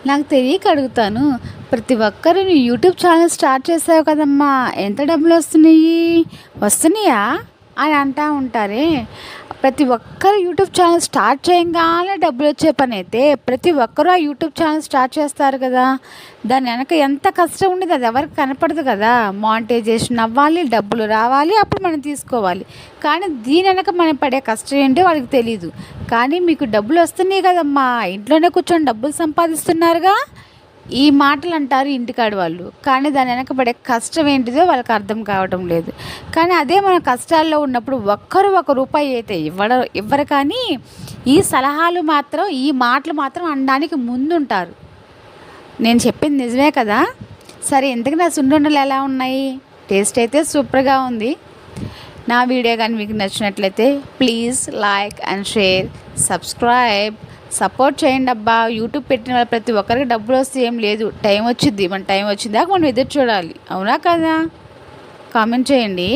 నాకు తెలియక అడుగుతాను. ప్రతి ఒక్కరు నువ్వు యూట్యూబ్ ఛానల్ స్టార్ట్ చేసావు కదమ్మా! ఎంత డబ్బులు వస్తున్నాయి? వస్తున్నాయా? అని అంటా ఉంటారే. ప్రతి ఒక్కరు యూట్యూబ్ ఛానల్ స్టార్ట్ చేయంగానే డబ్బులు వచ్చే పని అయితే ప్రతి ఒక్కరూ ఆ యూట్యూబ్ ఛానల్ స్టార్ట్ చేస్తారు కదా! దాని వెనక ఎంత కష్టం ఉండేది అది ఎవరికి కనపడదు కదా! మానిటైజేషన్ అవ్వాలి, డబ్బులు రావాలి, అప్పుడు మనం తీసుకోవాలి. కానీ దీని వెనక మనం పడే కష్టం ఏంటో వాళ్ళకి తెలీదు. కానీ మీకు డబ్బులు వస్తున్నాయి కదమ్మా! ఇంట్లోనే కూర్చొని డబ్బులు సంపాదిస్తున్నారుగా! ఈ మాటలు అంటారు ఇంటికాడ వాళ్ళు. కానీ దాని వెనక పడే కష్టం ఏంటిదో వాళ్ళకి అర్థం కావటం లేదు. కానీ అదే మన కష్టాల్లో ఉన్నప్పుడు ఒక్కరు ఒక రూపాయి అయితే ఇవ్వరు కానీ ఈ సలహాలు మాత్రం, ఈ మాటలు మాత్రం అనడానికి ముందుంటారు. నేను చెప్పింది నిజమే కదా! సరే, ఇంతకీ నా సున్నుండలు ఎలా ఉన్నాయి? టేస్ట్ అయితే సూపర్గా ఉంది. నా వీడియో కానీ మీకు నచ్చినట్లయితే please like and share, subscribe, support చేయండి అబ్బా. యూట్యూబ్ పెట్టిన వాళ్ళు ప్రతి ఒక్కరికి డబ్బులు వస్తే ఏం లేదు, టైం వచ్చింది. మన టైం వచ్చిందాక మనం ఎదురు చూడాలి. అవునా కదా? కామెంట్ చేయండి.